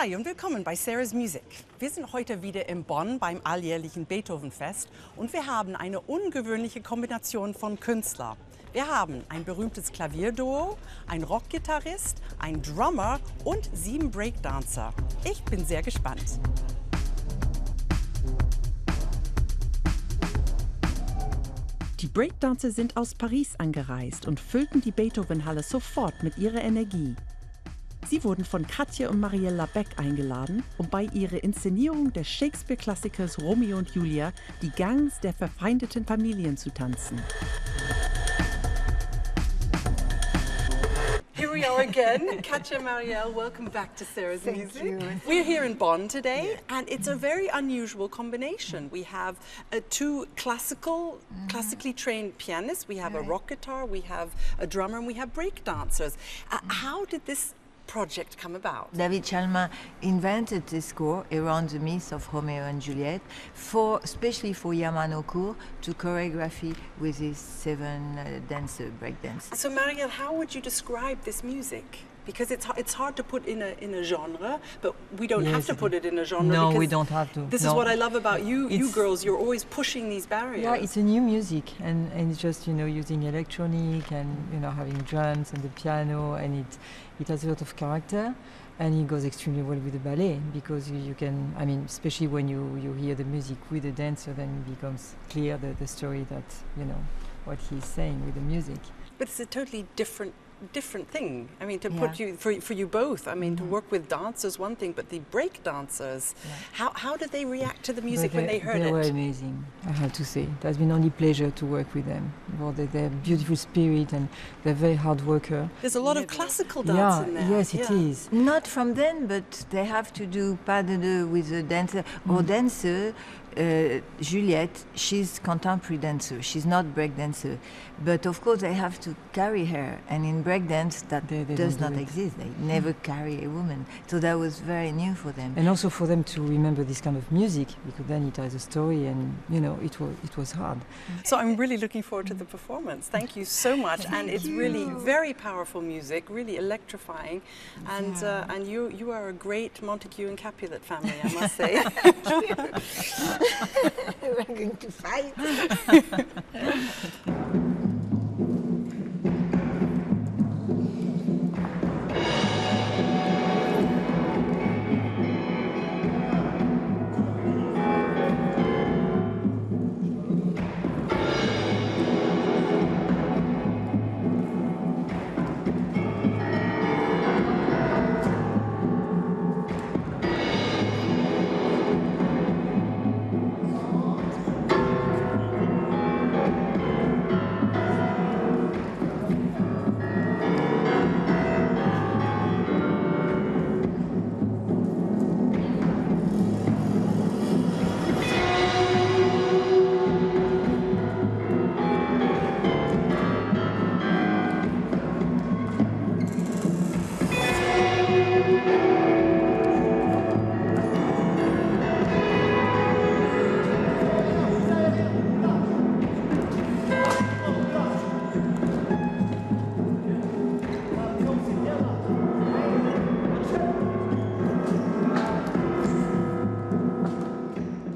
Hi und willkommen bei Sarah's Music. Wir sind heute wieder in Bonn beim alljährlichen Beethovenfest und wir haben eine ungewöhnliche Kombination von Künstlern. Wir haben ein berühmtes Klavierduo, einen Rockgitarrist, einen Drummer und 7 Breakdancer. Ich bin sehr gespannt. Die Breakdancer sind aus Paris angereist und füllten die Beethovenhalle sofort mit ihrer Energie. Sie wurden von Katia und Marielle Labèque eingeladen, um bei ihrer Inszenierung des Shakespeare-Klassikers Romeo und Julia die Gangs der verfeindeten Familien zu tanzen. Here we are again. Katia, Marielle, welcome back to Sarah's Music. Thank you. We're here in Bonn today, and it's a very unusual combination. We have two classically trained pianists, we have a rock guitar, we have a drummer, and we have break dancers. How did this project come about? David Chalmin invented this score around the myth of Romeo and Juliet, especially for Yamano to choreography with his 7 dancer breakdance. So Marielle, how would you describe this music? Because it's hard to put in a genre, but we don't have to put it in a genre. No, we don't have to. This is what I love about you girls. You're always pushing these barriers. Yeah, it's a new music, and it's just using electronic and having drums and the piano, and it has a lot of character, and it goes extremely well with the ballet because you can. I mean, especially when you hear the music with the dancer, then it becomes clear the story that what he's saying with the music. But it's a totally different thing. I mean, to put you for you both. I mean, to work with dancers one thing, but the break dancers, how did they react to the music when they heard it? They were amazing, I have to say. It has been only pleasure to work with them. Well, they're beautiful spirit and they're very hard worker. There's a lot of classical dance in there. Yes, it is. Not from them, but they have to do pas de deux with a dancer or dancer. Juliette, she's contemporary dancer. She's not break dancer, but of course they have to carry her. And in breakdance, that they does not exist. They never carry a woman, so that was very new for them. And also for them to remember this kind of music, because then it has a story, and it was hard. So I'm really looking forward to the performance. Thank you so much, and it's really very powerful music, really electrifying, and you are a great Montague and Capulet family, I must say. We're going to fight.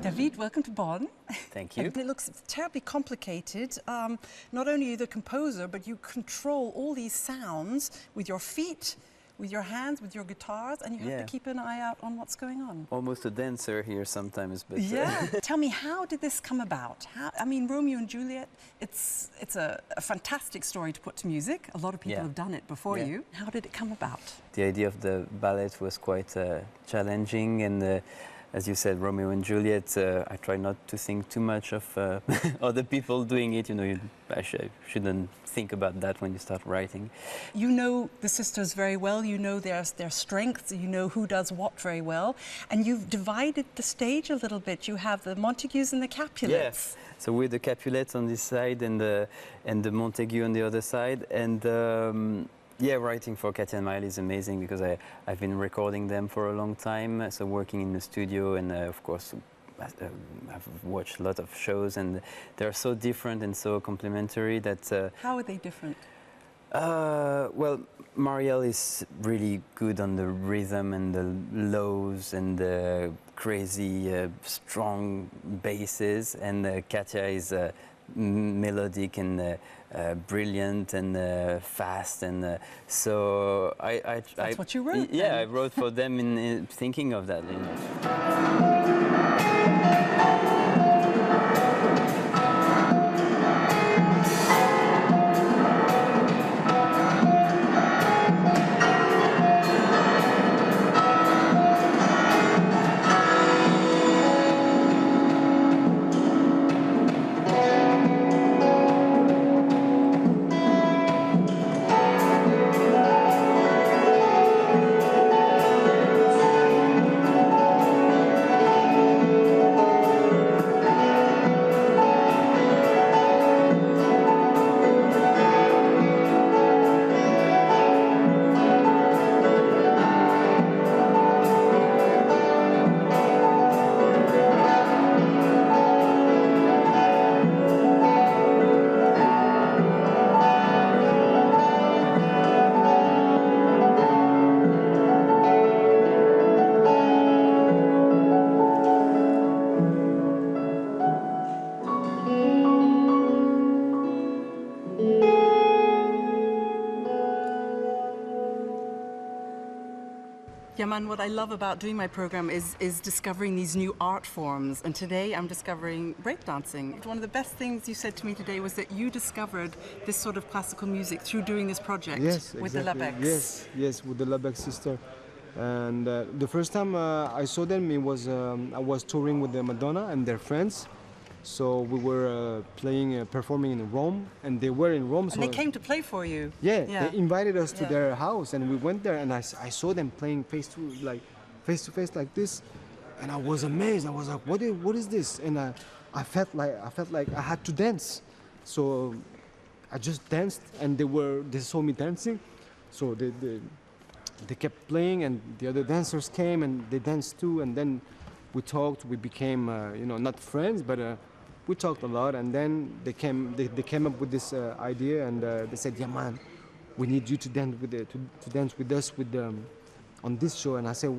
David, welcome to Bonn. Thank you. It looks terribly complicated. Not only are you the composer, but you control all these sounds with your feet, with your hands, with your guitars, and you have to keep an eye out on what's going on. Almost a dancer here sometimes, but Tell me, how did this come about? I mean, Romeo and Juliet, it's a fantastic story to put to music. A lot of people have done it before you. How did it come about? The idea of the ballet was quite challenging, and as you said, Romeo and Juliet, I try not to think too much of other people doing it. I shouldn't think about that when you start writing. You know the sisters very well, you know their strengths, you know who does what very well, and you've divided the stage a little bit. You have the Montagues and the Capulets. So with the Capulets on this side and the Montague on the other side, and writing for Katia and Marielle is amazing because I've been recording them for a long time, so working in the studio, and of course I've watched a lot of shows, and they're so different and so complementary that... How are they different? Well, Marielle is really good on the rhythm and the lows and the crazy, strong basses, and Katia is melodic and brilliant and fast, and so That's what you wrote. Yeah, then. I wrote for them in thinking of that. You know. Yaman, what I love about doing my program is discovering these new art forms. And today I'm discovering breakdancing. One of the best things you said to me today was that you discovered this sort of classical music through doing this project with exactly. the Labèques. Yes, with the Labèque sister. And the first time I saw them, it was I was touring with the Madonna and their friends. So we were performing in Rome, and they were in Rome. And so they came to play for you. Yeah, they invited us to Yeah. their house, and we went there, and I saw them playing face to face like this, and I was amazed. I was like, what is this? And I felt like I had to dance, so I just danced, and they saw me dancing, so they kept playing, and the other dancers came and they danced too, and then we talked. We became not friends, but we talked a lot, and then they came up with this idea, and they said, "Yeah, man, we need you to dance with us on this show." And I said,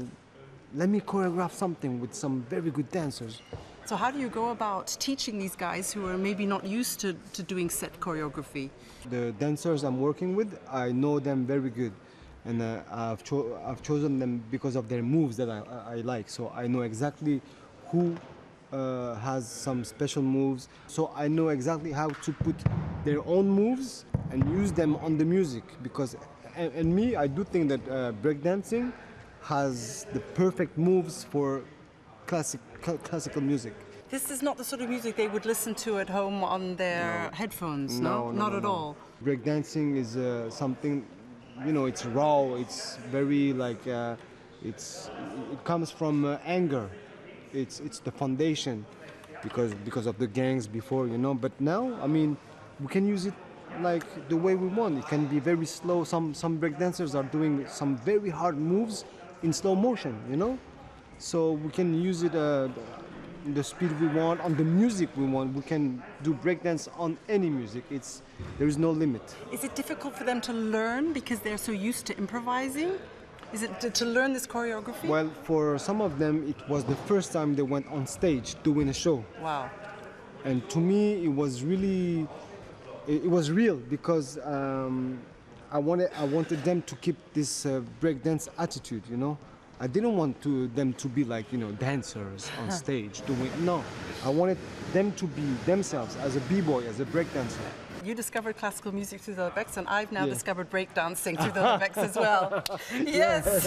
"Let me choreograph something with some very good dancers." So how do you go about teaching these guys who are maybe not used to doing set choreography? The dancers I'm working with, I know them very good, and I've chosen them because of their moves that I like. So I know exactly who has some special moves. So I know exactly how to put their own moves and use them on the music. Because, and me, I do think that breakdancing has the perfect moves for classical music. This is not the sort of music they would listen to at home on their headphones, no? Not at all. Breakdancing is something, it's raw, it's very it comes from anger. It's the foundation because of the gangs before, but now, I mean, we can use it like the way we want. It can be very slow. Some breakdancers are doing some very hard moves in slow motion, so we can use it the speed we want, on the music we want. We can do breakdance on any music. There is no limit. Is it difficult for them to learn because they're so used to improvising? Is it to learn this choreography? Well, for some of them, it was the first time they went on stage doing a show. Wow. And to me, it was real because I wanted them to keep this breakdance attitude, I didn't want them to be like, dancers on stage doing. No, I wanted them to be themselves as a b-boy, as a breakdancer. You discovered classical music through the Labèques, and I've now discovered breakdancing through the Labèques as well. Yes.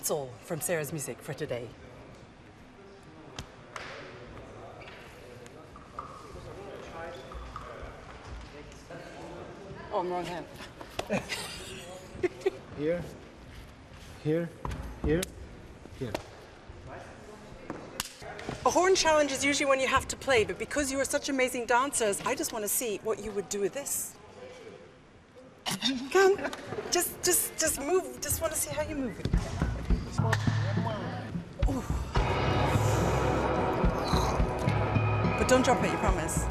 that's all from Sarah's music for today. Oh, I'm wrong hand. Here, here, here, here. A horn challenge is usually when you have to play, but because you are such amazing dancers, I just want to see what you would do with this. Come, just move. Just want to see how you move it. Ooh. But don't drop it, you promise.